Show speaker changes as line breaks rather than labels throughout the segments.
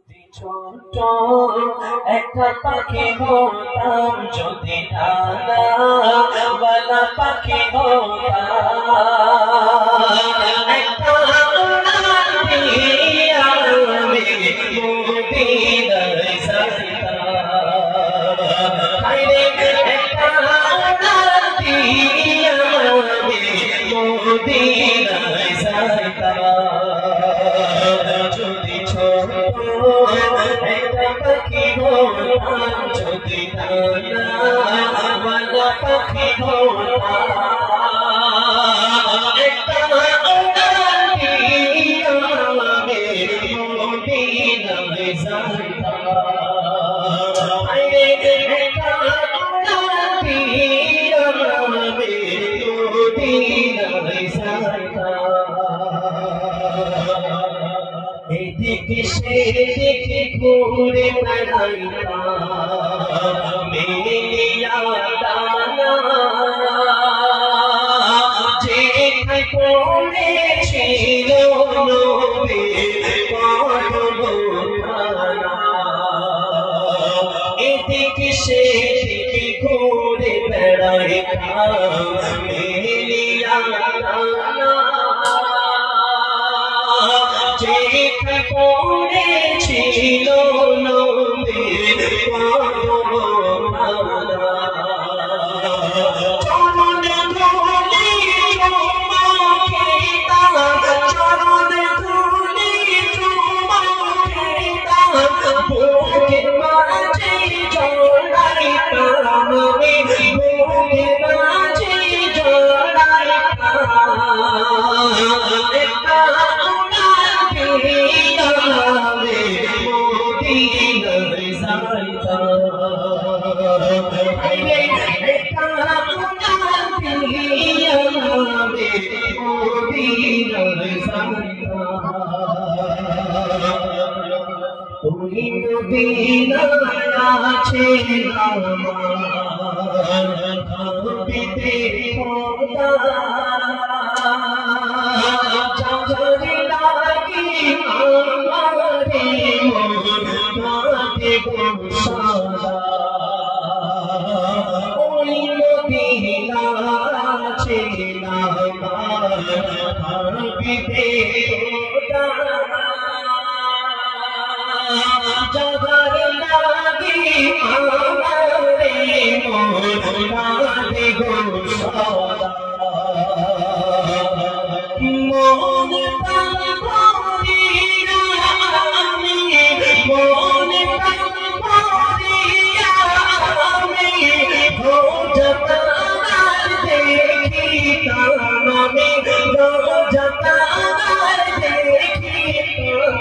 ছোট একটা পাখি হতাম যদি ডানাওয়ালা পাখি হতাম একটা উড়ান দিয়ে আমি মদিনায় যাইতাম হায়রে একটা উড়ান দিয়ে আমি মদিনায় যাইতাম যদি ছোট একটা পাখি হতাম যদি ডানাওয়ালা পাখি হতাম একটা উড়ান দিয়ে আমি মদিনায় যাইতাম হায়রে একটা উড়ান দিয়ে আমি মদিনায় যাইতাম এদিকে সেদিকে ঘুরে বেড়াইতাম মেলিয়া দানা যেখানে পড়েছিল নবীর কদমখানা এদিকে সেদিকে ঘুরে বেড়াইতাম মেলিয়া দানা যেখানে পড়েছিল নবীর কদমখানা চরণ ধুলি চুমা খেতাম চরণ ধুলি চুমা খেতাম বুকের মাঝে জড়াইতাম আমি বুকের মাঝে জড়াইতাম একটা তুমি মদিনায় আছে আমার ভাবিতে খোদা চাঁদরে লাগি আমারে রাতে গোসাদা ওই মদিনায় আছে আমার ভাবিতে খোদা চাঁদরে লাগি আমারে রাতে গোসাদা মন প্রাণ ভরিয়া আমি মন প্রাণ ভরিয়া আমি রোজতার দেখিতাম আমি রোজতার দেখিতাম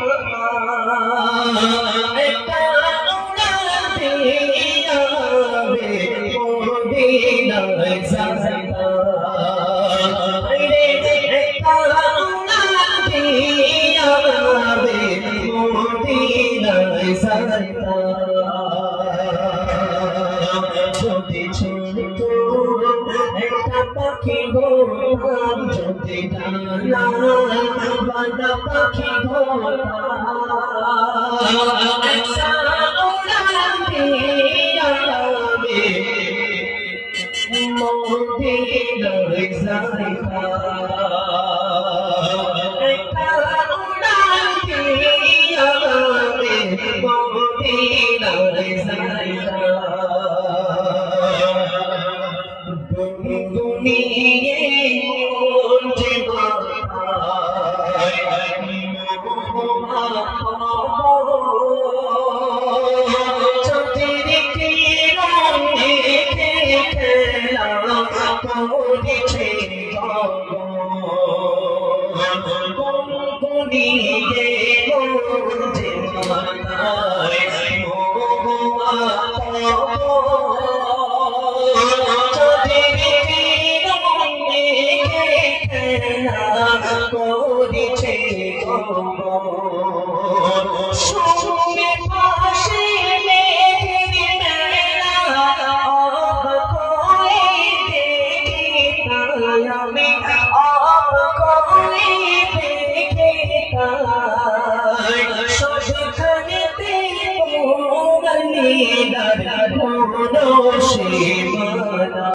একটা উড়ান দিয়া আমি মদিনায় যাইতাম হায়রে একটা উড়ান দিয়া আমি মদিনায় যাইতাম যদি ছোট একটা পাখি হতাম যদি ডানাওয়ালা পাখি হতাম একটা উড়ান দিয়া আমি মদিনায় যাইতাম একটা উড়ান দিয়া আমি মদিনায় যাইতাম দুনিয়ে মন যে মাথায় চাঁদের কিরণ দেখে খেলা করেছে গুনগুনিয়ে মন যে মাথায় মদিনার কোন সীমা